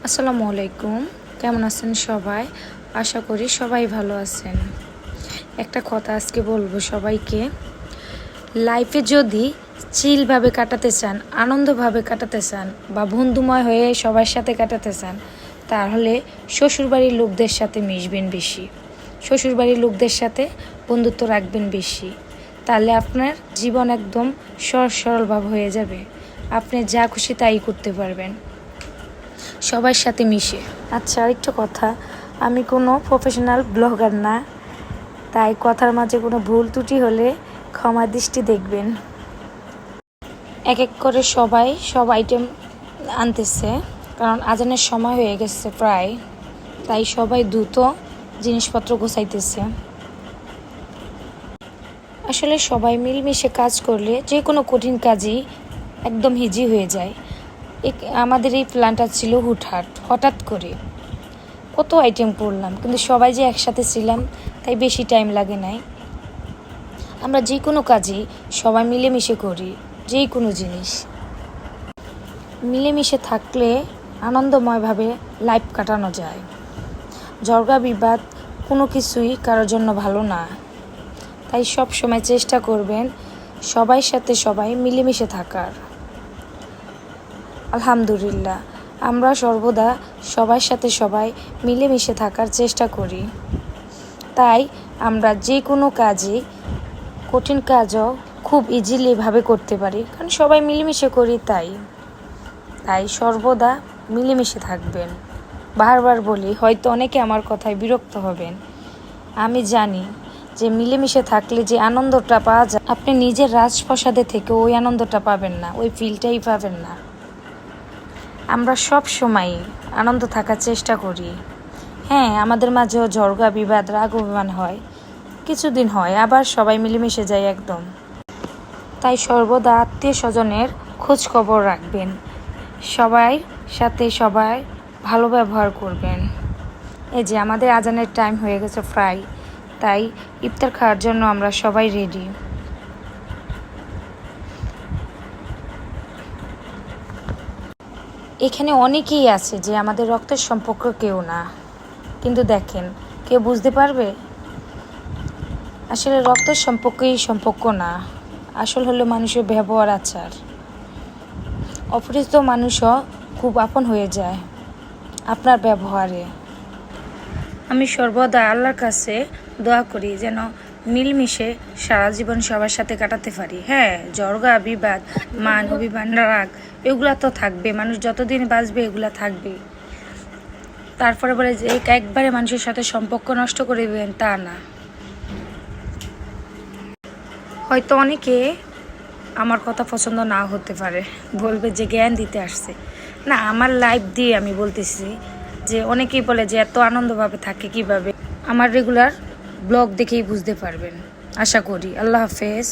আসসালামু আলাইকুম। কেমন আছেন সবাই? আশা করি সবাই ভালো আছেন। একটা কথা আজকে বলবো সবাইকে, লাইফে যদি চিলভাবে কাটাতে চান, আনন্দভাবে কাটাতে চান বা বন্ধুময় হয়ে সবার সাথে কাটাতে চান, তাহলে শ্বশুরবাড়ির লোকদের সাথে মিশবেন বেশি, শ্বশুরবাড়ির লোকদের সাথে বন্ধুত্ব রাখবেন বেশি। তাহলে আপনার জীবন একদম সহজ সরলভাবে হয়ে যাবে। আপনি যা খুশি তাই করতে পারবেন সবার সাথে মিশে। আচ্ছা, আরেকটা কথা, আমি কোনো প্রফেশনাল ব্লগার না, তাই কথার মাঝে কোনো ভুল ত্রুটি হলে ক্ষমা দৃষ্টি দেখবেন। এক এক করে সবাই সব আইটেম আনতেছে, কারণ আজানের সময় হয়ে গেছে প্রায়, তাই সবাই দ্রুত জিনিসপত্র গোছাইতেছে। আসলে সবাই মিলেমিশে কাজ করলে যে কোনো কঠিন কাজই একদম ইজি হয়ে যায়। আমাদের এই প্ল্যানটা ছিল হঠাৎ করে কত আইটেম করলাম, কিন্তু সবাই যে একসাথে ছিলাম তাই বেশি টাইম লাগে নাই। আমরা যে কোনো কাজই সবাই মিলেমিশে করি, যে কোনো জিনিস মিলেমিশে থাকলে আনন্দময়ভাবে লাইফ কাটানো যায়। ঝগড়া বিবাদ কোনো কিছুই কারোর জন্য ভালো না, তাই সব সময় চেষ্টা করবেন সবার সাথে সবাই মিলেমিশে থাকার। আলহামদুলিল্লাহ, আমরা সর্বদা সবার সাথে সবাই মিলেমিশে থাকার চেষ্টা করি, তাই আমরা যে কোনো কাজই, কঠিন কাজও খুব ইজিলিভাবে করতে পারি, কারণ সবাই মিলেমিশে করি। তাই সর্বদা মিলেমিশে থাকবেন। বারবার বলি, হয়তো অনেকে আমার কথায় বিরক্ত হবেন, আমি জানি যে মিলেমিশে থাকলে যে আনন্দটা পাওয়া যায়, আপনি নিজের রাজপ্রাসাদে থেকে ওই আনন্দটা পাবেন না, ওই ফিলটাই পাবেন না। আমরা সব সময় আনন্দ থাকার চেষ্টা করি। হ্যাঁ, আমাদের মাঝেও ঝগড়া বিবাদ রাগ অভিমান হয়, কিছুদিন হয়, আবার সবাই মিলেমিশে যায় একদম। তাই সর্বদা আত্মীয় স্বজনের খোঁজ খবর রাখবেন, সবাই সাথে সবাই ভালো ব্যবহার করবেন। এই যে আমাদের আজানের টাইম হয়ে গেছে প্রায়, তাই ইফতার খাওয়ার জন্য আমরা সবাই রেডি। এখানে অনেকেই আছে যে আমাদের রক্তের সম্পর্ক কেউ না, কিন্তু দেখেন, কেউ বুঝতে পারবে? আসলে রক্তের সম্পর্কই সম্পর্ক না, আসল হলো মানুষের ব্যবহার আচার। অপরিচিত মানুষও খুব আপন হয়ে যায় আপনার ব্যবহারে। আমি সর্বদা আল্লাহর কাছে দোয়া করি যেন মিলমিশে সারা জীবন সবার সাথে কাটাতে পারি। হ্যাঁ, ঝগড়া বিবাদ মান অভিমান রাগ এগুলা তো থাকবে, মানুষ যতদিন বাঁচবে এগুলা থাকবে। তারপরে বলে যে একবারে মানুষের সাথে সম্পর্ক নষ্ট করে দেবেন, তা না। হয়তো অনেকে আমার কথা পছন্দ না হতে পারে, বলবে যে জ্ঞান দিতে আসছে। না, আমার লাইফ দিয়ে আমি বলতেছি যে অনেকেই বলে যে এত আনন্দভাবে থাকে কিভাবে। আমার রেগুলার ব্লগ দেখেই বুঝতে পারবেন আশা করি। আল্লাহ হাফেজ।